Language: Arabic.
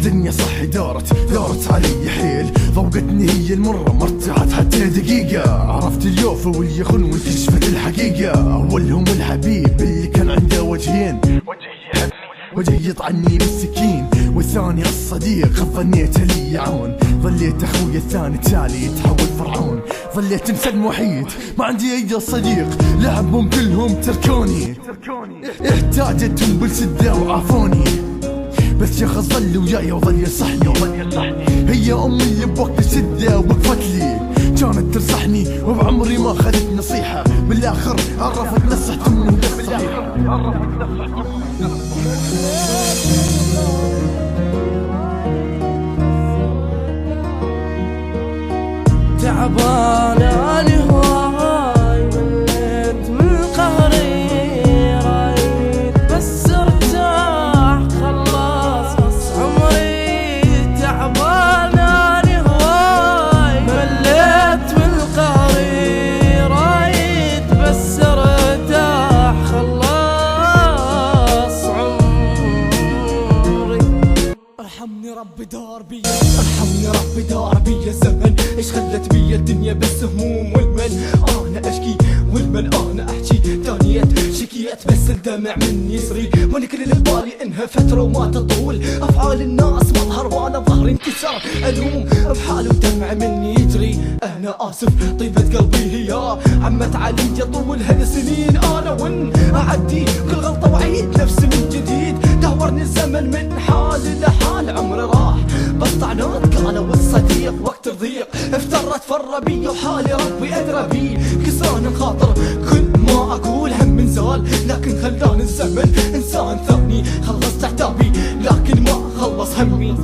الدنيا صحي دارت علي حيل، ضوقتني هي المرة مرتعت حتى دقيقة. عرفت اليوفا واليخن وانكشفت الحقيقة. أولهم الحبيب اللي كان عنده وجهين، وجه يطعني بالسكين، والثاني الصديق ظنيته لي يعون. ظليت اخويا الثاني تالي يتحول فرعون. ظليت انسى المحيط ما عندي اي صديق، لعبهم كلهم تركوني، احتاجتهم بالسدة وعافوني. بس يا خز ظل وياي وظل يصحني، هي امي اللي بوقت الشدة وقفت لي، كانت تنصحني وبعمري ما خذت نصيحة. بالاخر عرفت نصحت امي بالصحيح. تعبان أنا هواي مليت من قهري، رايد بس ارتاح خلاص عمري. تعبان أنا هواي مليت من قهري، رايد بس ارتاح خلاص عمري. ارحمني ربي دار بي، ارحمني ربي دار بي الزمن. ايش خلت بي الدنيا بس هموم والمن، انا اشكي والمن انا احكي. تانيت شكيت بس الدمع مني يسري، وانا كل اللي ببالي انها فتره وما تطول. افعال الناس مظهر وانا ظهري انكسر، الوم بحال ودمع مني يجري. انا اسف طيبة قلبي هي عمت علي طول هالسنين. انا وين اعدي كل غلطه واعيد نفسي من جديد. دورني الزمن من حال لحال، عمري راح بس طعنات قالوا الصديق وقت الضيق. افترت فر بي وحالي ربي ادرى بي. كسران الخاطر كل ما اقول هم انزال، لكن خلاني الزمن انسان ثاني. خلصت عتابي لكن ما خلص همي.